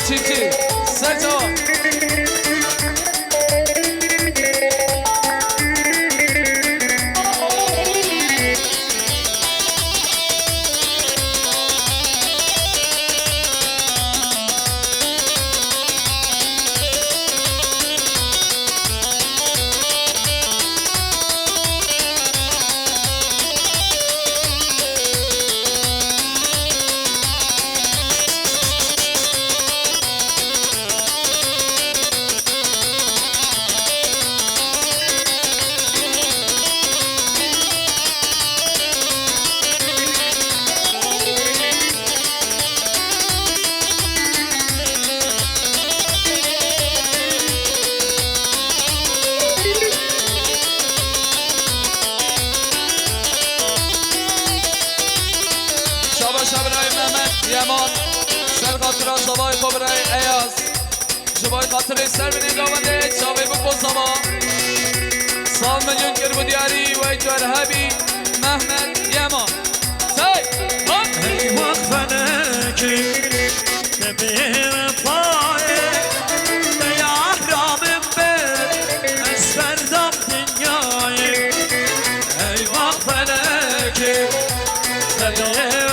چیچی سرجا یمان سر خاطر آسابای خبره ایاز جبای خاطر سر بینید آمده چاوی بکن سابا سال ملیون کربو دیاری و ایتو ارهبی محمد یمان ای وقفنه کی نبیر پایه ای احرامم بر از فردم دنیای ای وقفنه کی نبیر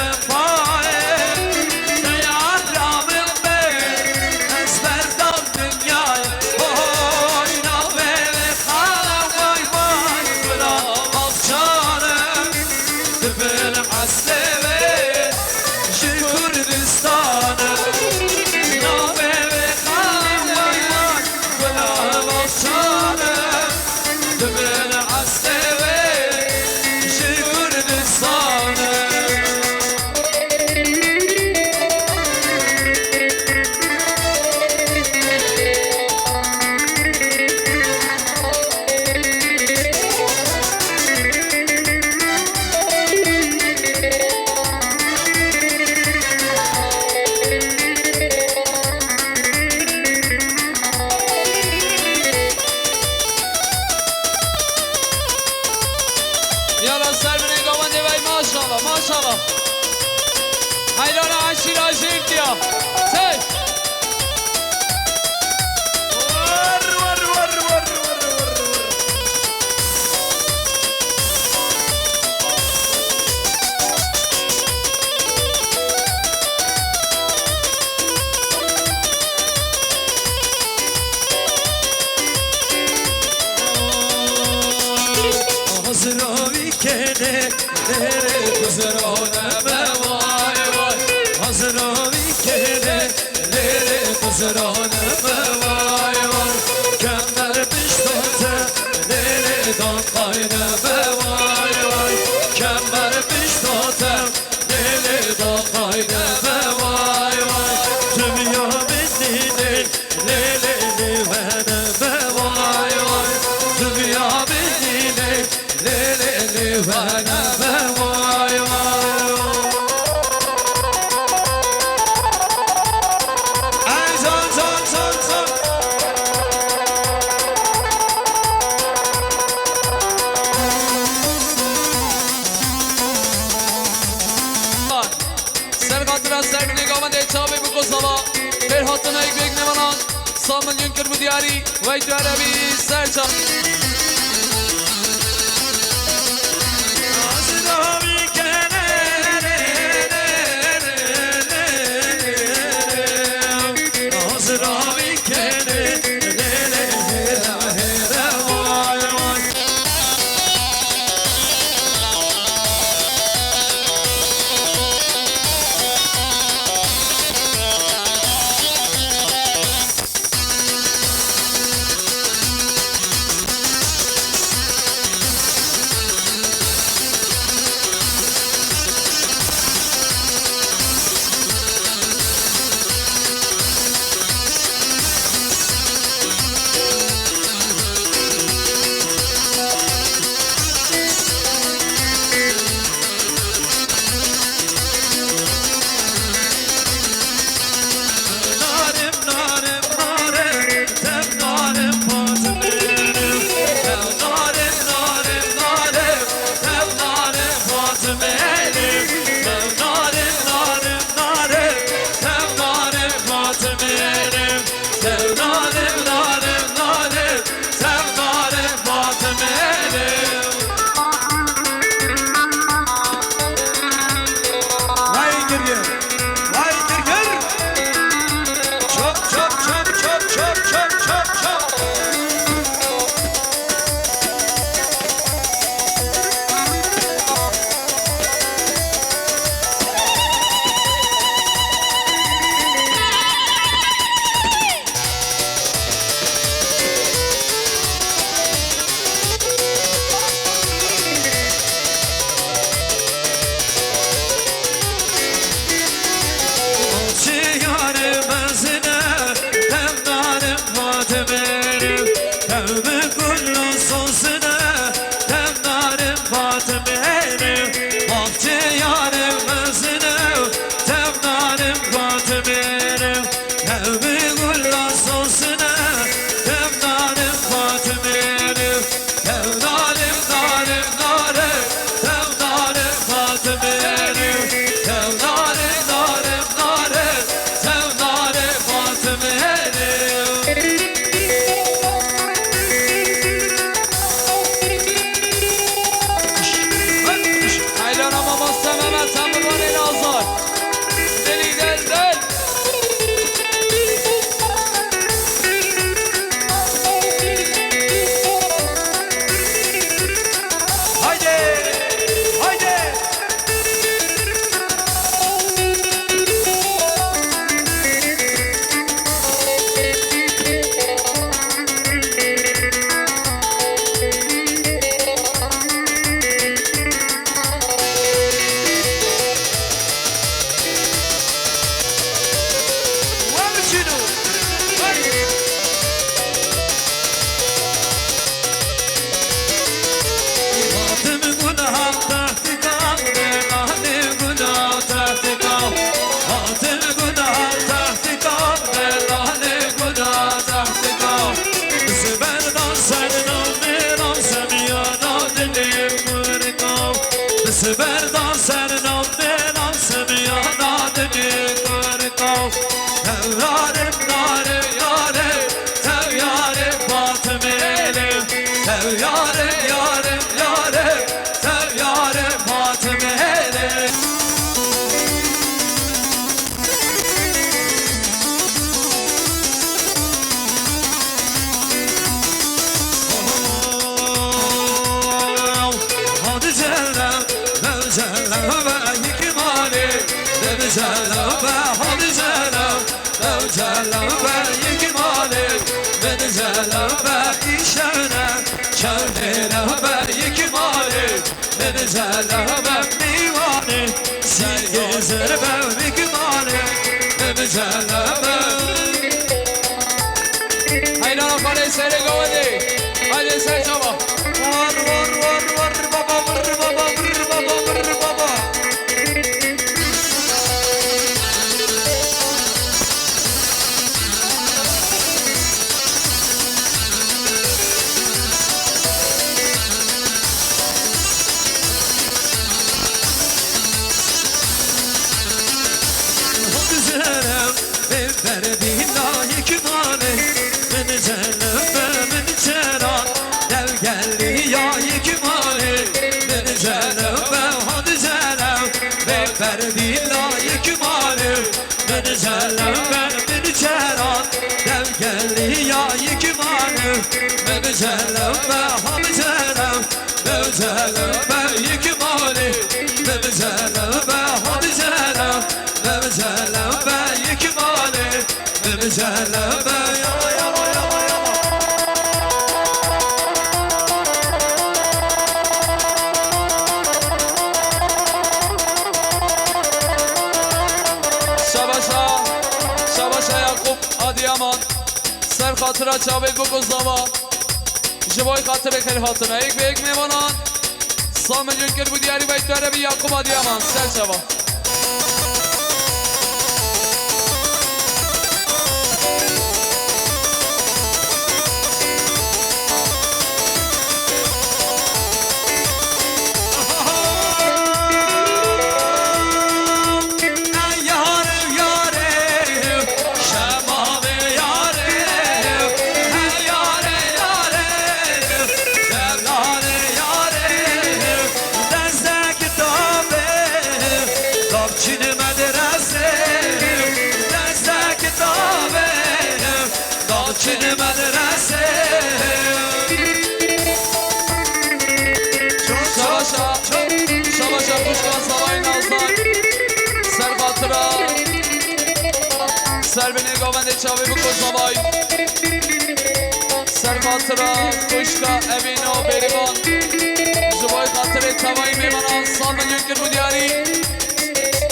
ماشاءالله حیران عشیر عشیر دیا حضراوی کنه نره گذرانه وای وای حضراوی کنه نره گذرانه وای وای کمر بشتاته نره دان قاینه وای وای کمر بشتاته نره دان قاینه وای وای تو بیا بدینه نره لیوانه وای وای تو بیا بدینه نره لیوانه وای وای ای زن زن زن زن سر خاطر از سر بینید آمده چاوی بکن سابا بر حاطن ایک بیگ نمانان سامن یون کربو دیاری و ایتو عربی سرچان فاطمه باغچه یارم مزنه تبنانم فاطمه همی گل سوسنه تبنانم فاطمه تبنانم نارم ناره تبنانم فاطمه تبنانم نارم ناره تبنانم فاطمه ایلان اما مستمم تمران نازار دلی دل دل haydi haydi وامشينو فاطم گناه تحت کام مهنه گناه تحت کام فاطم گناه تحت کام مهنه گناه تحت کام بسبردان سرنام میرام سمیانا دلیم مرکام بسبردان سرنام میرام سمیانا دلیم مرکام تیارم ناره یاره تیارم فاطمه تیارم یارم یاره تیارم فاطمه hadi celal celal ve yekmale celal ve hadi celal celal ve yekmale celal ve işane şevnere ve yekmale celal ve mivane silgezer ve yekmale celal ve ایلان آقای سری گوادی haydi sen çaba var var var var baba var baba var baba var baba hadi selam verdi layık mane beni cennet beni çeran dev geldi ya yekmane beni cennet hadi selam verdi layık mane beni cennet beni çeran dev geldi ya yekmane beni cennet hadi selam beni cennet yekmane beni cennet hadi selam beni cennet yekmane beni cennet ya ya ya ya شباشا یعقوب آدیامان سر خاطر چاوی بگو زمان جوای خاطر خیلی خاطره یک به یک میمانان سامن جنکر بودی یاری باید داره بی یعقوب آدیامان سر شبا شباشا خوشگان سوای نازدار سر خاطرا سر به نگاوند چاوی بکن سوای سر خاطرا خوشگا اوینو بریوان جوای خاطر چاوی میمانان سالمن یونکر بودیاری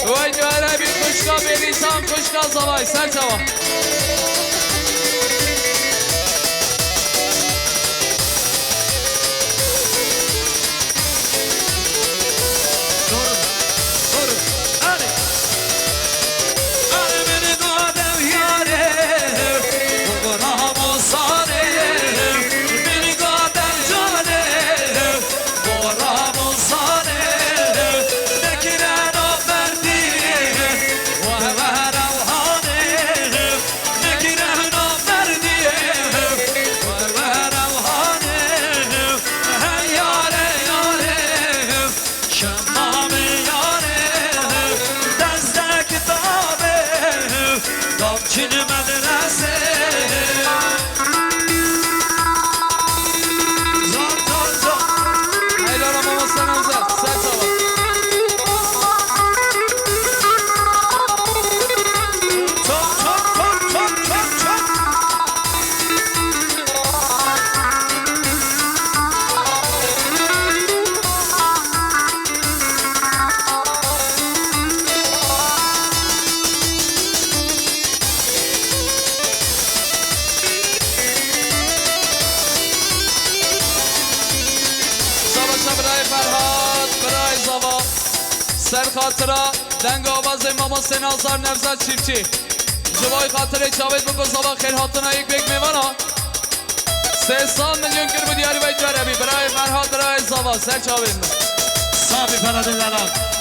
وای جواره بی خوشگا بریسان خوشگا سوای سر چاوا سر خاطره دنگ آواز ماما سنازار نفزت چیفچی جوای خاطره چاوید بکن زبا خیل هاتنا یک بیگ میوانا 300 میلیون کر بود یاری باید جربی برای فرهاد برای زبا سر چاوید صافی فراد دلال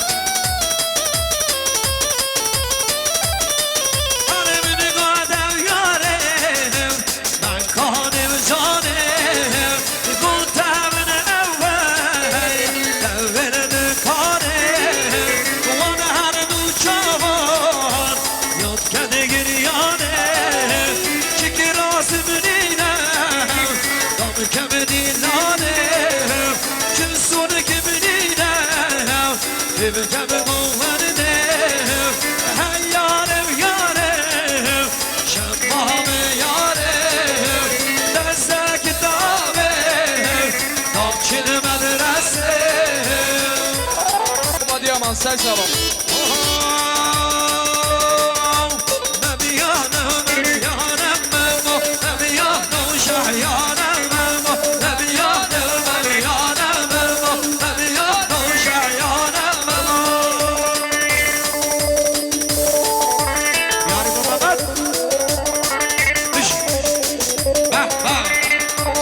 سر شبا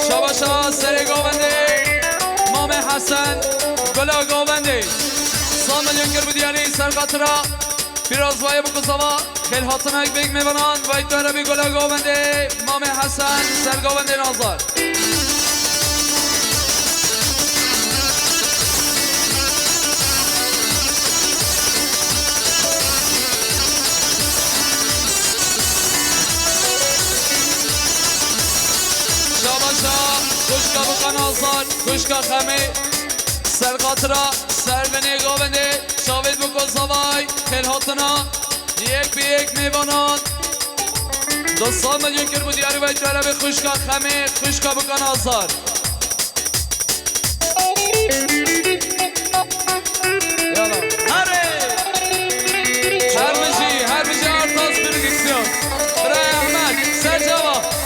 شباشا سر گوونده مام حسن گلا گوونده 100 میلیون گر بودی یعنی سر قطرا پیراز وای بکن زوا خیل هاتنا یک بیگ میبنان وای تو عربی گلا گوونده مام حسن سر گوونده نازار شاباشا کشکا بکن آزار کشکا خمی سر قطرا سر بنی گوونده شاوید بکن زوای خیل هاتنا یک بی یک میوانان 200 میلیون کر بود یاری باید جربی خوشکا خمی خوشکا بکن آزار یالا هر میشی آرتاز پرگیکسیون برای احمد سر جواب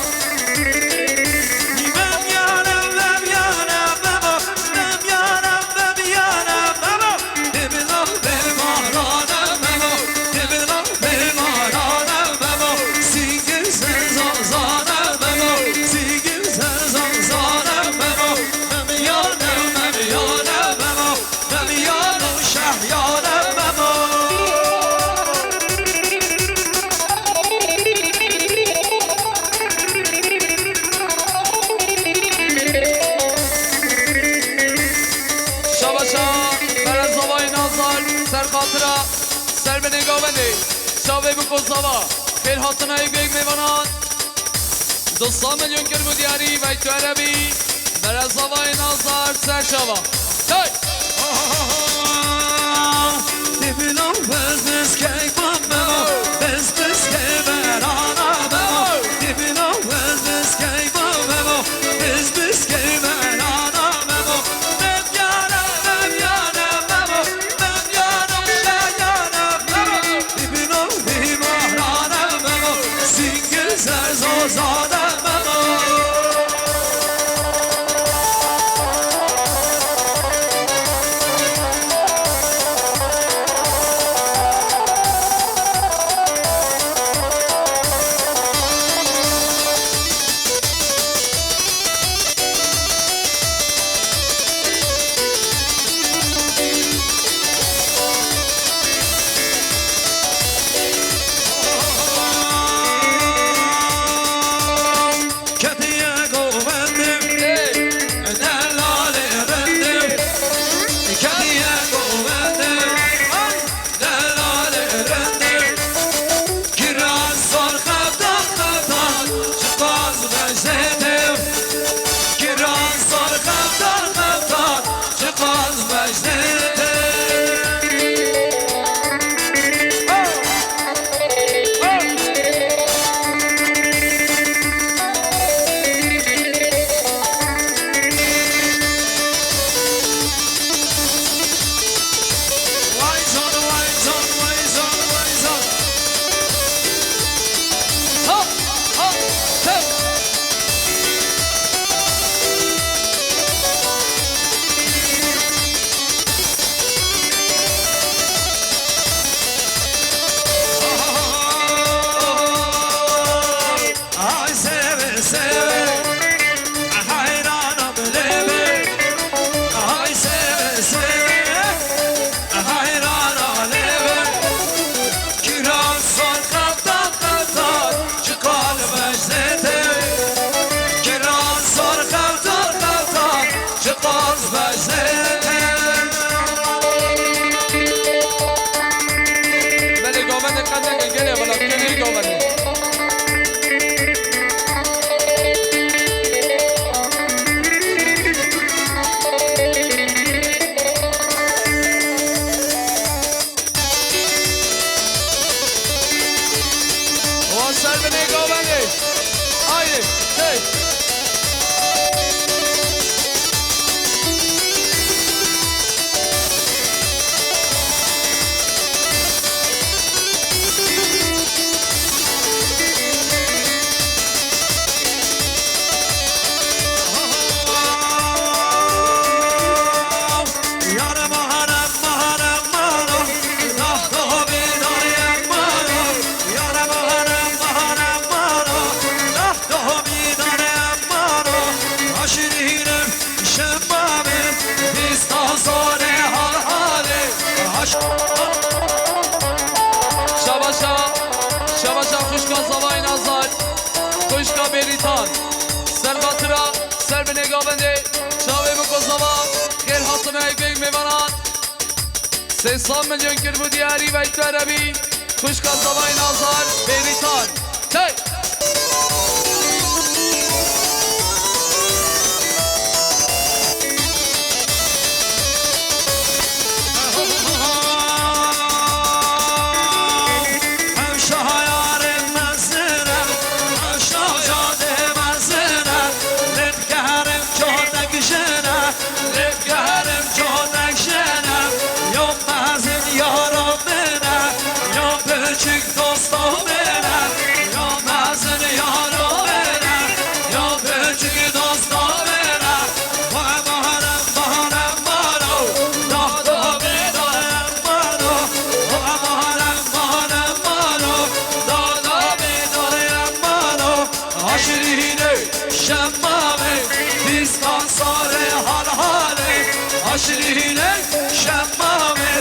سر به نگاه بندی شاوی بکن زوا خیل هاتنا یک بیگ میوانان 200 میلیون کر بود یاری وی تو عربی برای زوای نازار سر شوا تای دیبیلم بزنس که بامم بزنس که برانم دیبیلم بزنس که بامم بزنس که برانم بریتان سر خاطرا سر به نگاه بنده چاوی بکو زبا خیر حاصل های بیگ میوانان 300 میلیون کرد بود دیاری و ایتو عربی خوشکا زبای نازار بریتان تی شیرینه شمامه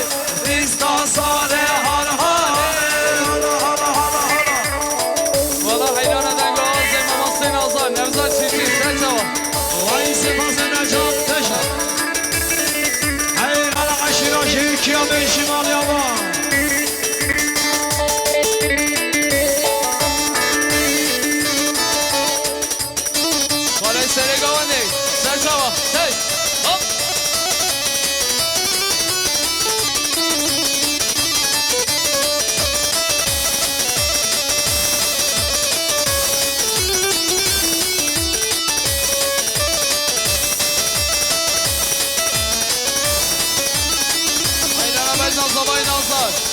بیستان ساله هر حاله والا حیران دنگاز امام حسین آزار نوزاد چیزی سر جواب وای سپاس نجات تشم ای قلق شیراشی کیا به شمال یابان بالای سره گاونده سر جواب تی هپ زبای نازار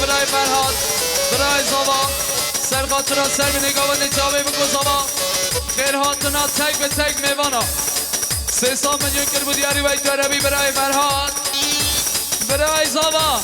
برای فرهاد برای زابا سر خاطر سر به نگاه و نجابه بگو زابا خیر هاتنا تک به تک میوانا 300 میلیون کرد بود یاری باید عربی برای فرهاد برای زابا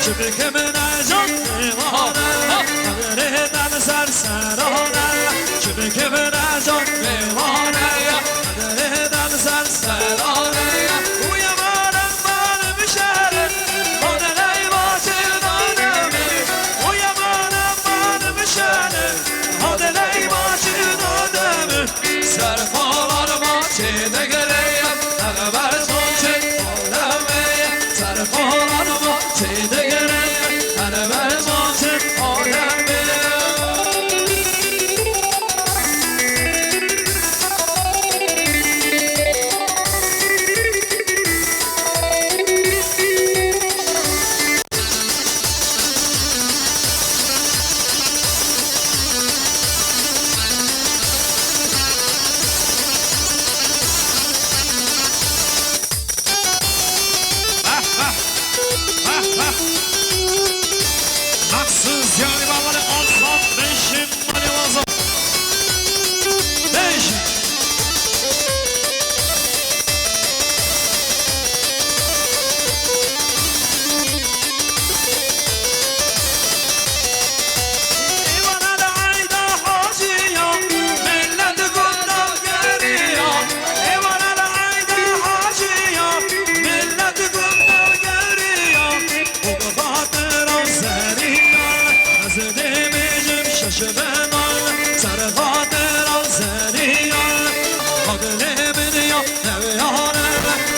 شبه که من جان میوانه قدره دل سرسرانه شبه که من جان میوانه قدره دل سرسرانه و یمانم من بشره آدلی باشه دادمی و یمانم من بشره آدلی باشه دادمی سرفال ما چه دگریم اغبر چون چه آدمی سرفال ما چه دگریم اغبر چون چه آدمی مخصوص یعنی بابال آسان بشیم منی وازم بشیم ایوانه عیده حاجی ها ملت گندم گری ها ایوانه عیده حاجی ها ملت گندم گری ها او بخاطر آزری ششبنال سر خاطر آزریال آدل بدیا نویانه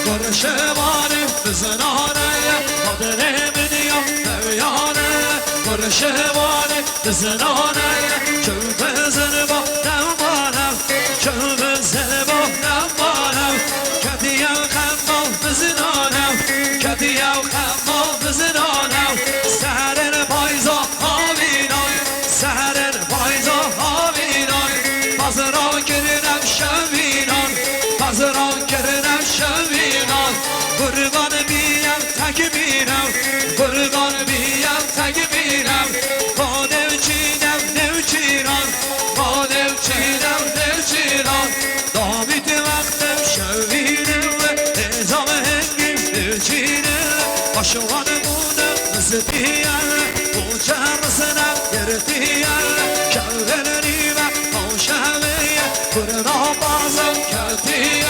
برشوانه بزنانه آدل بدیا نویانه برشوانه بزنانه چون بزن با نمانم چون بزن با نمانم کدیم خمال بزنانم کدیم خمال بزنانم سهر پایزا سهر پایزا هاوینان پازران کردم شوینان پازران کردم شوینان قربان بیم تک بینم قربان بیم تک بینم با نوچینم نوچینان با نوچینم نوچینان دامیت وقتم شوینم نظام هنگیم نوچینم باشوان بودم نزدیم بوچه رسنم گرفتیم کردنی و خوشمه برنا بازم کردیم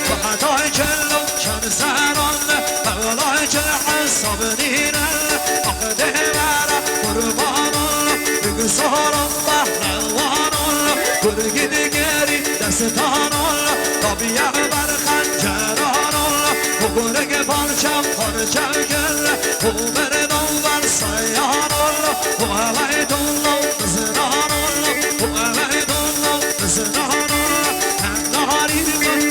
و حتای کلم چند سران اولای چه حساب نیرن آخده برا قربانون بگذارم بحروانون برگی دیگری دستانون طبیعه بر خنجرانون و گرگ پارچم پارچم گل و بردم بر سیانون و علی دلم بزنانون و علی دلم بزنانون هنداری من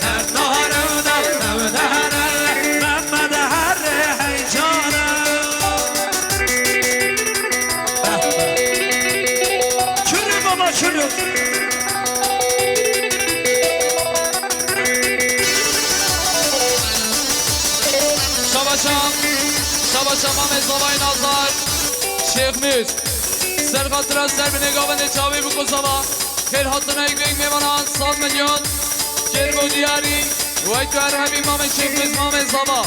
هنداری هنداری محمد هر هیجانم چونی بابا چونی شما مزوای نازار شیخ میز سر خاطر سر به نگاه چاوی بکن سما خیر حاطنه یک بینگ میمانان 100 میلیون کرم و دیاری وی تو ارهبی مام شیخ میز مام زما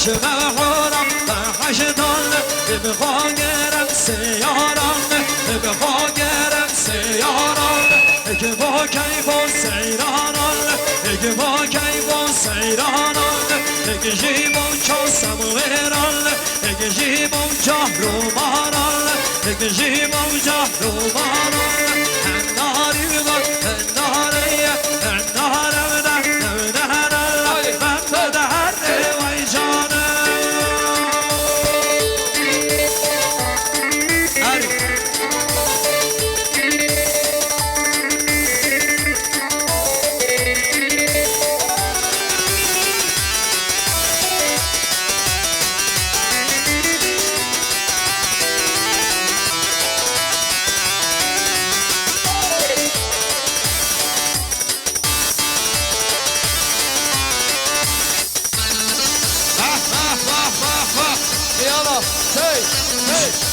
شما حرام بحشتان بخوا گرم سیاران بخوا گرم سیاران که با کیف و سیرانان که با کیف و سیرانان اگه بونجا سموهرال اگه بونجا رومارال اگه بونجا رومارال هنداری بگو هنداری هنداری بده من بده هر وای جانه يلا هي هي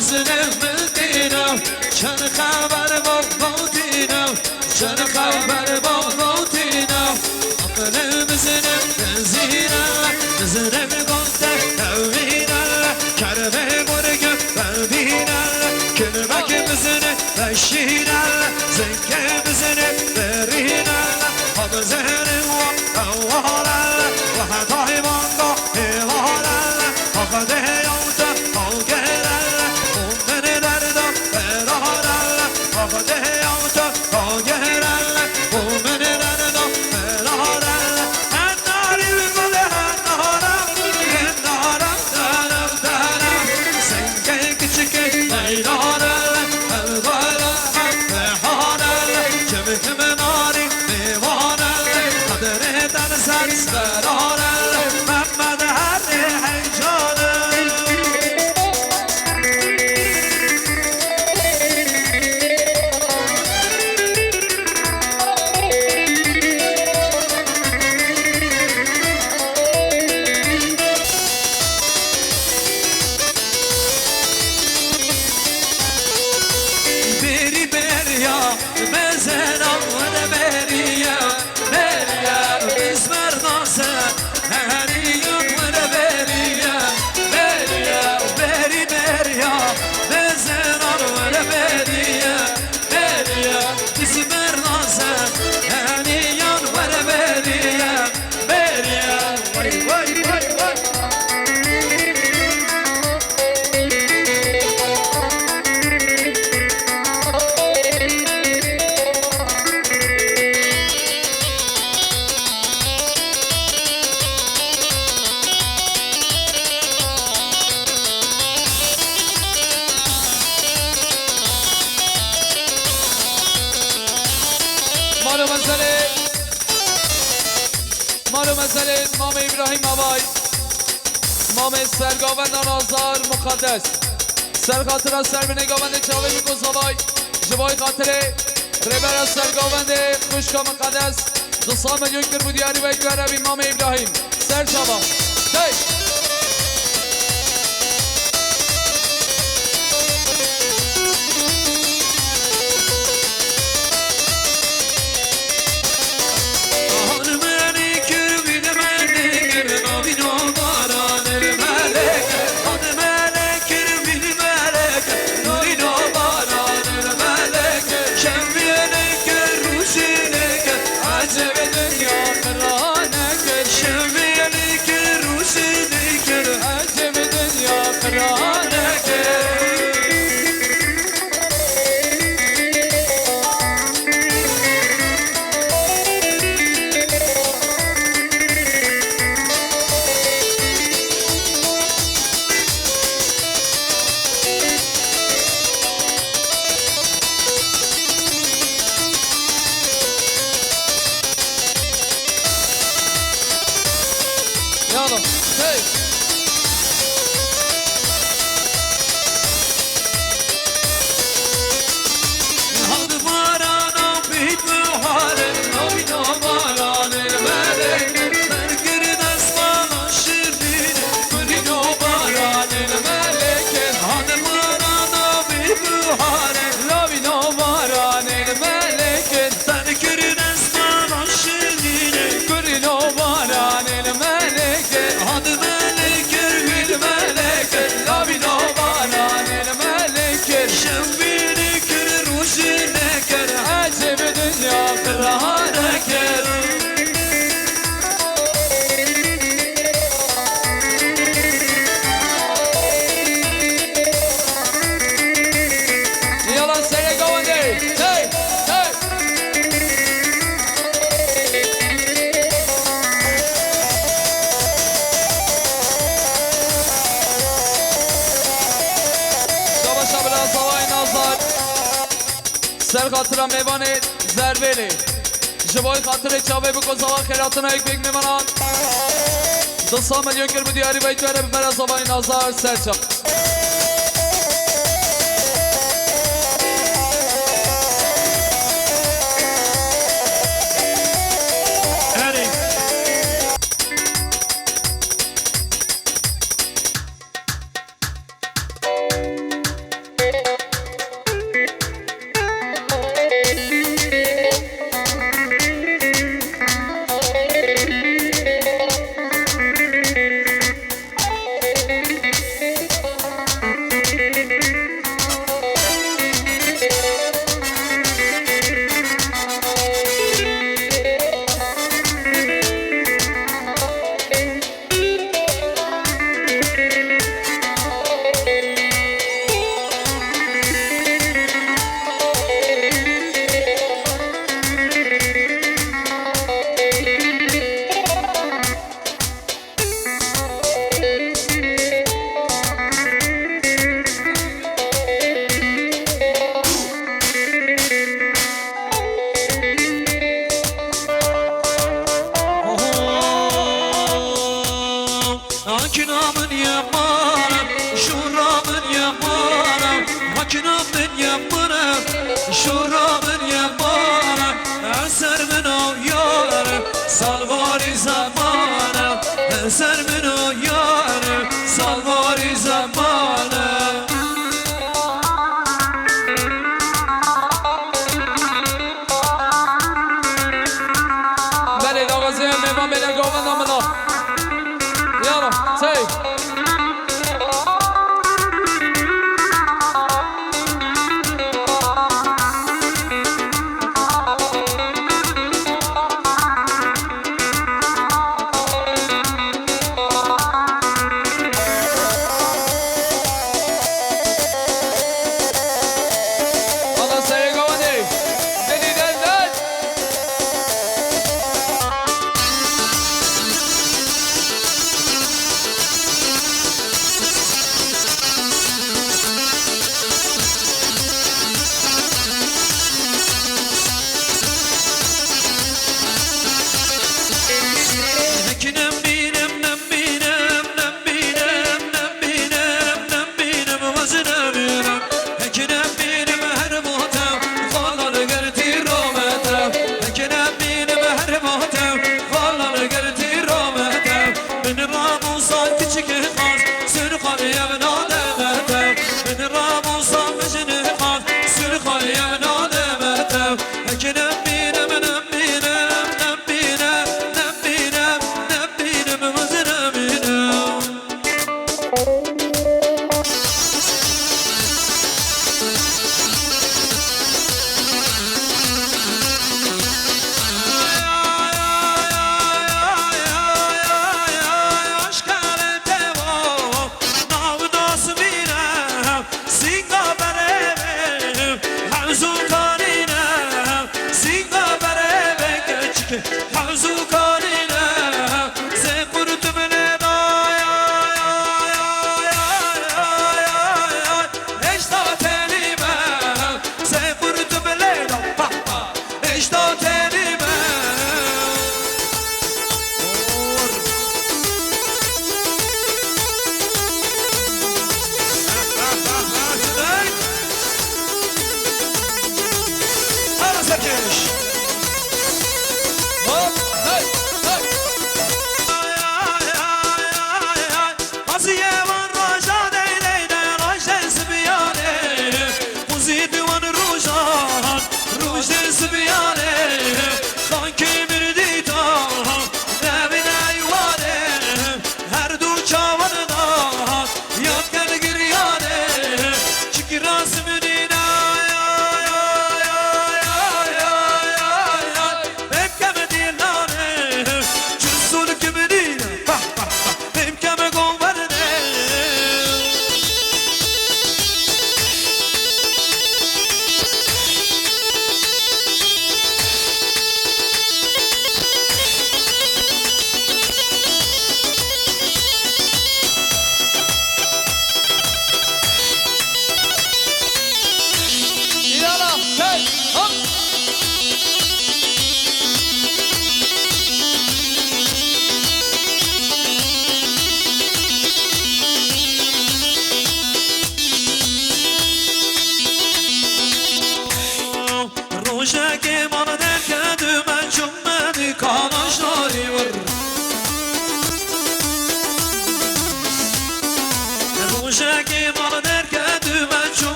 بزنه مدینم چند خبر با موتینم چند خبر با موتینم عقل بزنه بنزینم بزنه بگنده نوینم کرمه مرگم ببینم کلمک بزنه بشینم زنگه بزنه برینم حب زهره و اوالم و حتای مانگا ایوالم حقده یونده مالو مسئله امام ابراهیم آبای امام سرگاوندان آزار مقدس سر خاطر از سر به نگاوند چاوه میکن آبای جبای خاطر ربر از سرگاوند خوشکا مقدس 200 میلیون کرد دیاری و ایدوار امام ابراهیم سر شما شميلك الروسي يلا هي هاد مارانا بيت بحارة نوينا ماران الملك تركر نسمانا شرين كلنا ماران الملك هاد مارانا بيت بحارة نوينا ماران الملك تركر نسمانا شرين كلنا ماران الملك هاد ملك بالملك نوينا ماران الملك شنبيني كل روشنا كر عجب دنيا رهانا كر يلا سيري قواندي هي هي شابا شابا صواي نازار سر خاطر میوان زربیلی جوای خاطر چاوی بکن زوا خیراتنا یک بیگ میوانان 200 میلیون کر بودی یاری باید بره ببره زوای نازار سرچا هري Makinamın yamanım, şuramın yamanım Makinamın yamanım, şuramın yamanım Esermin o yarım, salvari zamanım Esermin o yarım, salvari zamanım بله داغازی میوان بله گوان نامنا یالا سی Allah seri gavani deli del del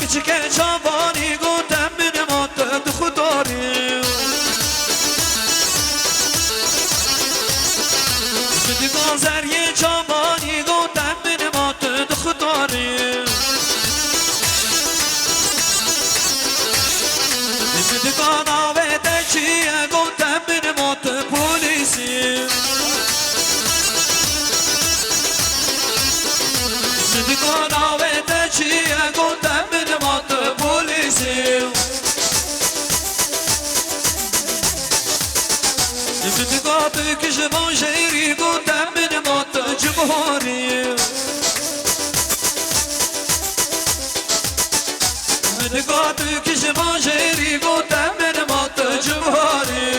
کچک جوانی گفتم من مات خوداری زدگان زریه جوانی گفتم من مات خوداری زدگان آوه چیه گفتم من مات پولیسی زدگان آوه چیه گفتم من مات پولیسی زدگان بکش من شیری گفتم من مات جبهاری زدگان بکش من شیری گفتم من مات جبهاری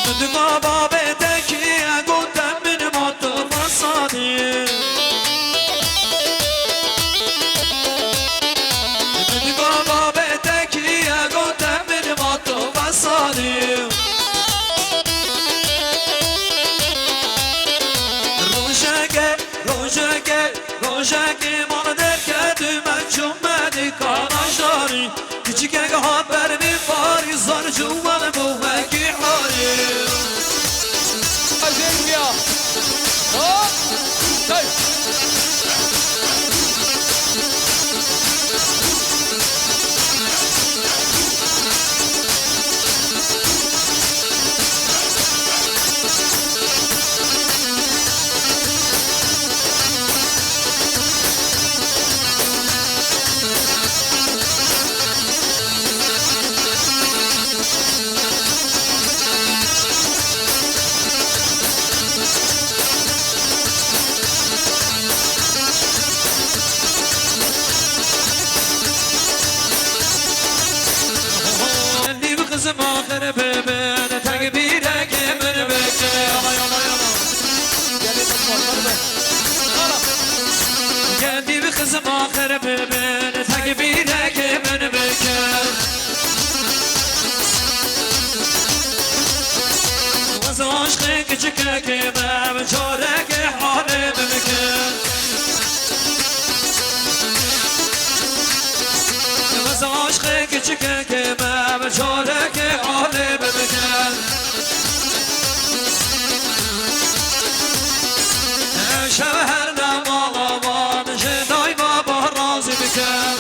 زدگان بابه تکیه گفتم من مات فسادی زدگان بابه تکیه گفتم من مات فسادی روشگه مال در کردی من جمعه کانشاری کچک ها بر می فاری زار جوان بومکی حاری عزیز بیا kızım ahire beben tekbire gemin beke geldi bir kızım ahire beben tekbire gemin beke vaz aşkı küçük kemem çorek halim beke vaz aşkı küçük kemem çorek halim beke شهر نمالمان جدای بابا رازی بکن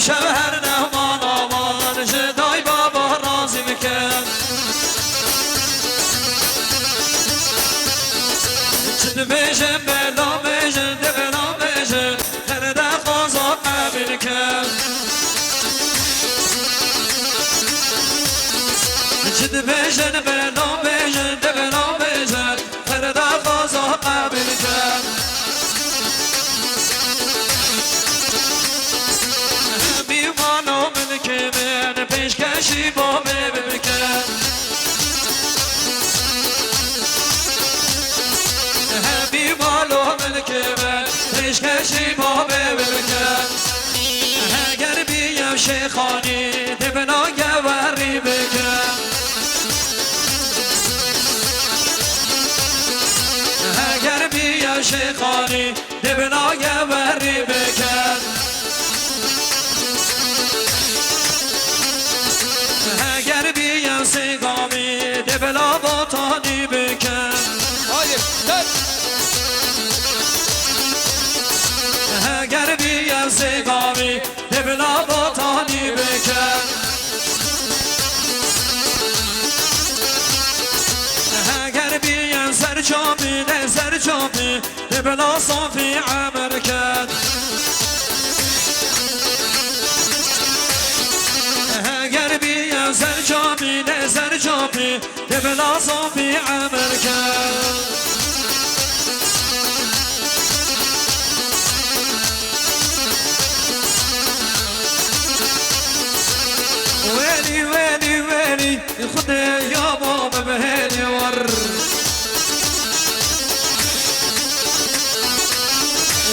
شهر نمالمان جدای بابا رازی بکن چند بیشن بلا بیشن دبلا بیشن خرده خوزا قبل کن چند بیشن بلا بیشن دبلا بیشن خرده خوزا قبل کن بیمانو ملکی من پیشکشی با می بکن بیمانو ملکی من پیشکشی با می بکن اگر بیم شیخانی دبنا گوری بکن اگر بیم شیخانی دبنا گوری بکن اگر بیم سیگامی دبلا باتانی بکن اگر بیم سیگامی دبلا باتانی بکن اگر بیم سرچامی نه سرچامی دبلا صافی عمر کن اگر بیم سرچامی نه سرچامی دبلا صافی عمر کن ويلي ويلي ويلي خذي يا بابا بهيلي ور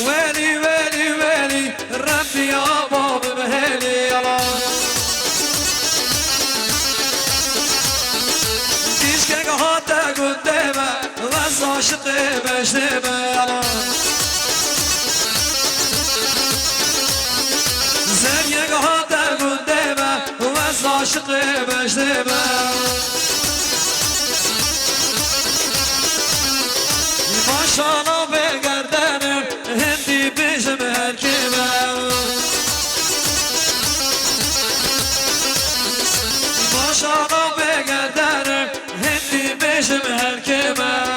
ويلي ويلي ويلي ربي يا بابا بهيلي يلا ديش كيك هاتا قدام عاشق بشتبه زنگ ها در گنده به و از عاشق بشتبه ماشاءالله به گردن هندی بشم هر کمه ماشاءالله به گردن هندی بشم هر کمه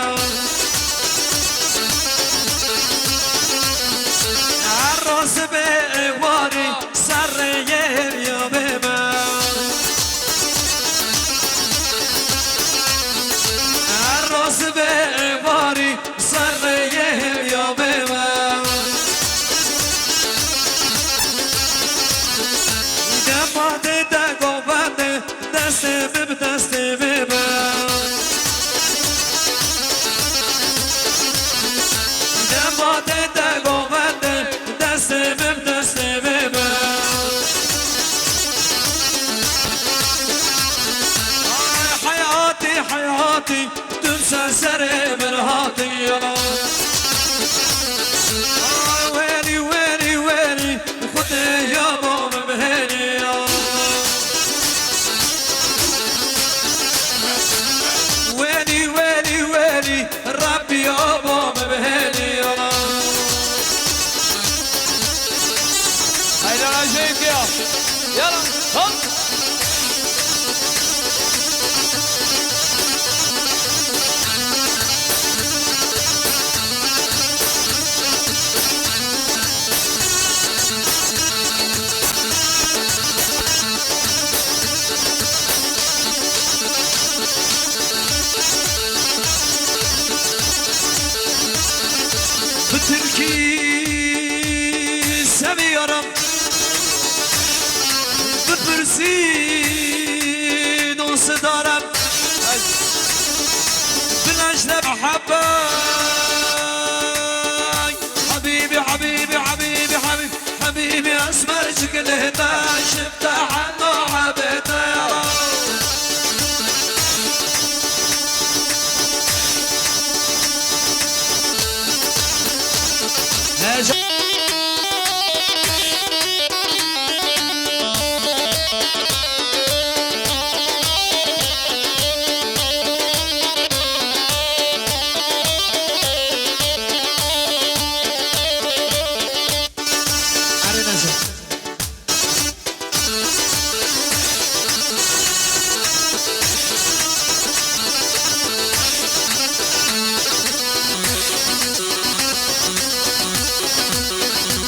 عراس به اقواری سر یه یا به من عراس به اقواری سر یه یا به من دماده دگو بنده دست بب دست بب دماده دگو بنده دست بب دست بب حياتي حياتي تنسى سر مرهاتي ويلي ويلي ويلي خذي يا بابا بهيني ويلي ويلي ويلي ربي يا بابا بهيني هيدا انا جايك يلا هوب Türkiye seviyorum Bıpırsi dost darım Güneşle محبة حبيبي حبيبي حبيبي حبيبي حبيبي أسمر شكله شفت عنه حبيته يا رب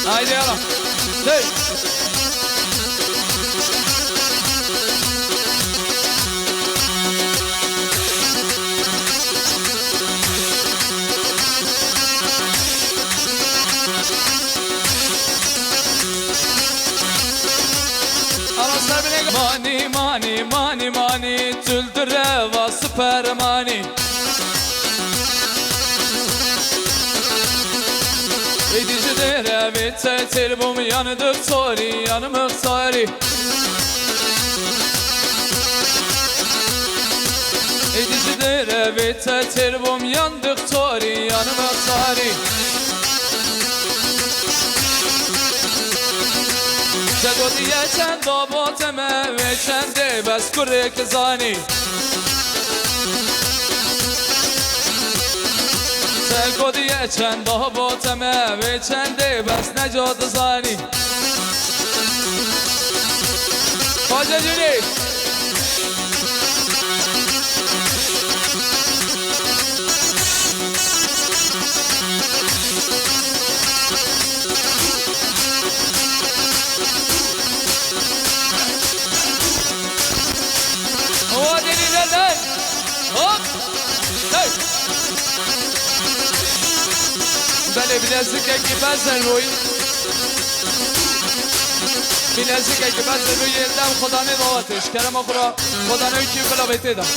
هيدا يلا هي ماني ماني ماني ماني تلدره و سوپرمانی ایدیجی دره بیت تلبوم یان دکتوری یان مختاری ایدیجی دره بیت تلبوم یان دکتوری یان مختاری جگودیه چند داباتمه و چنده بس کره کزانی جگودیه چند داباتمه و چنده بس نجات زانی خواجه جونی بله bilezik که بزن روی bilezik که بزن روی دم خدا نباوتش کرم آخرا خدا نوی که بلا بیته دم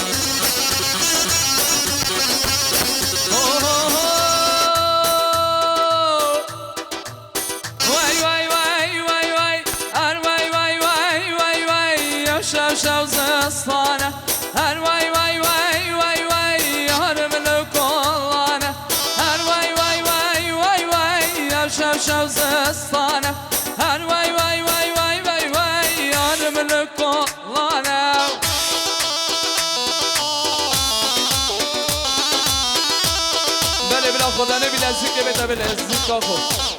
وای وای وای وای وای ار وای وای وای وای وای یا شو شو زستانه ار وای وای وای وای وای یار منو کلانه شو زستانه هر وای وای وای وای وای وای یارم لکلانه بله بلا خدا نبیل زیک بده بله زیک خود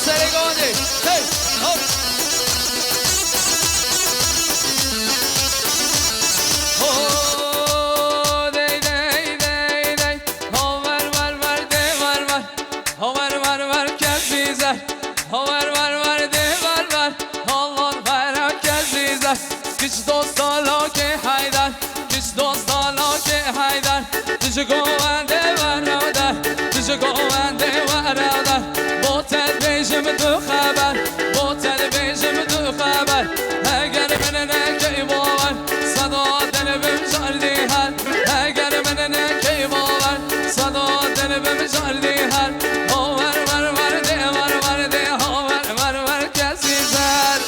Seregone, hey, hop. Oh, dey, dey, dey, dey. Oh, var, de, var. Oh, var, kes bizler. Oh, var, de, var. Allah, var, kes bizler. Güç dostlarla ki haydar. Güç dostlarla ki haydar. Düzü govende var odar. Düzü govende var odar. تلویزیون تو خبر با تلویزیون تو خبر اگر من نکی باور صدا دل بمجردی هر اگر من نکی باور صدا دل بمجردی هر ور ده ور کسی زر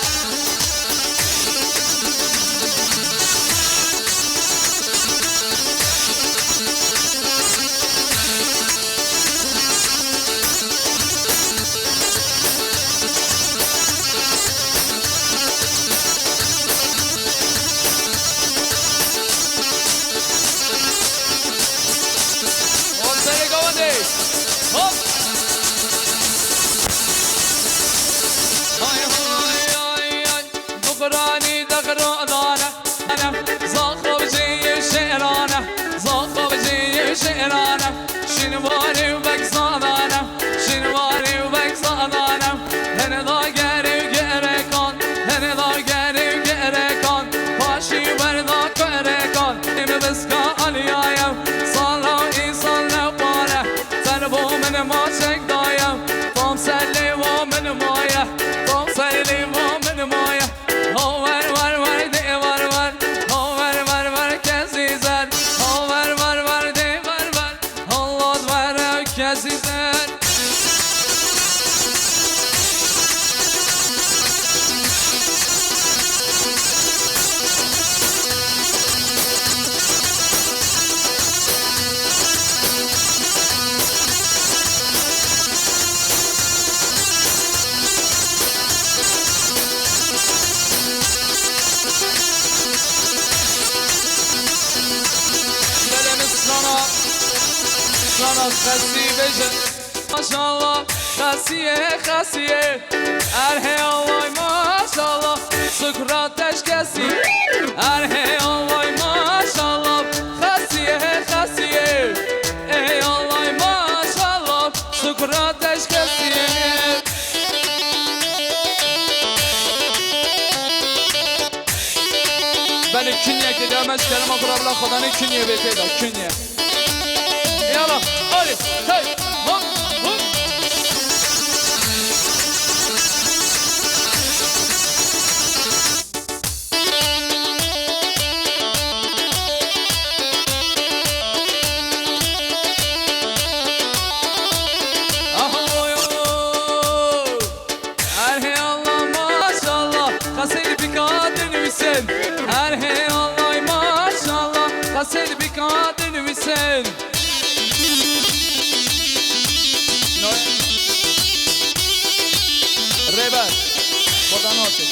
شعرانم شنواری و بگزادانم شنواری و بگزادانم هنه داگری و گره کن هنه داگری و گره کن پاشی بردا کره کن ایمه بسکا علیایم سالا ای سالا باره تنبو من ما چک دایم تام سلی و من مایه تام سلی و من مایه ور ده ور کسی زد ور ده Allah var kesizen sana خسی بجن ماشاءالله خسیه ارهی آوای ماشاءالله سکراتش کسی ارهی آوای ماشاءالله خسیه ای آوای ماشاءالله سکراتش کسیه بله کنیه که دامش کلمه قرابلا خدا نه کنیه بیته دا کنیه يلا قولي هاي هم ارهي الله ما شاء الله قصير بكادن وسن ارهي الله ما شاء الله قصير بكادن وسن Reber, Bodanote.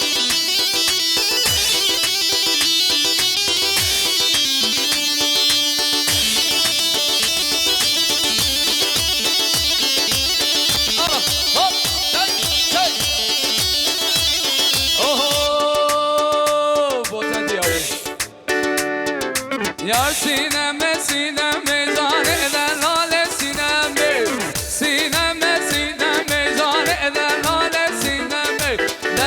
Hop, hey. Oh, Botandi abi. Yar sineme can eder lale sineme can eder lale sineme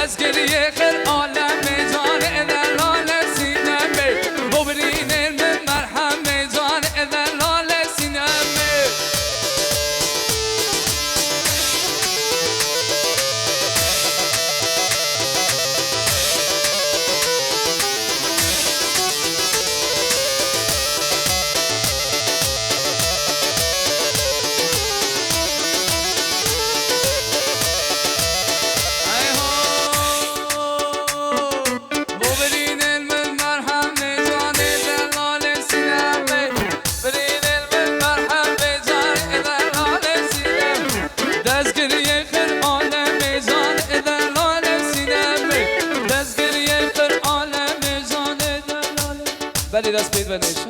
دست گریه خر عالم جان دلال سینمه ببرین من مرهم جان دلال سینمه بله دست بید بنش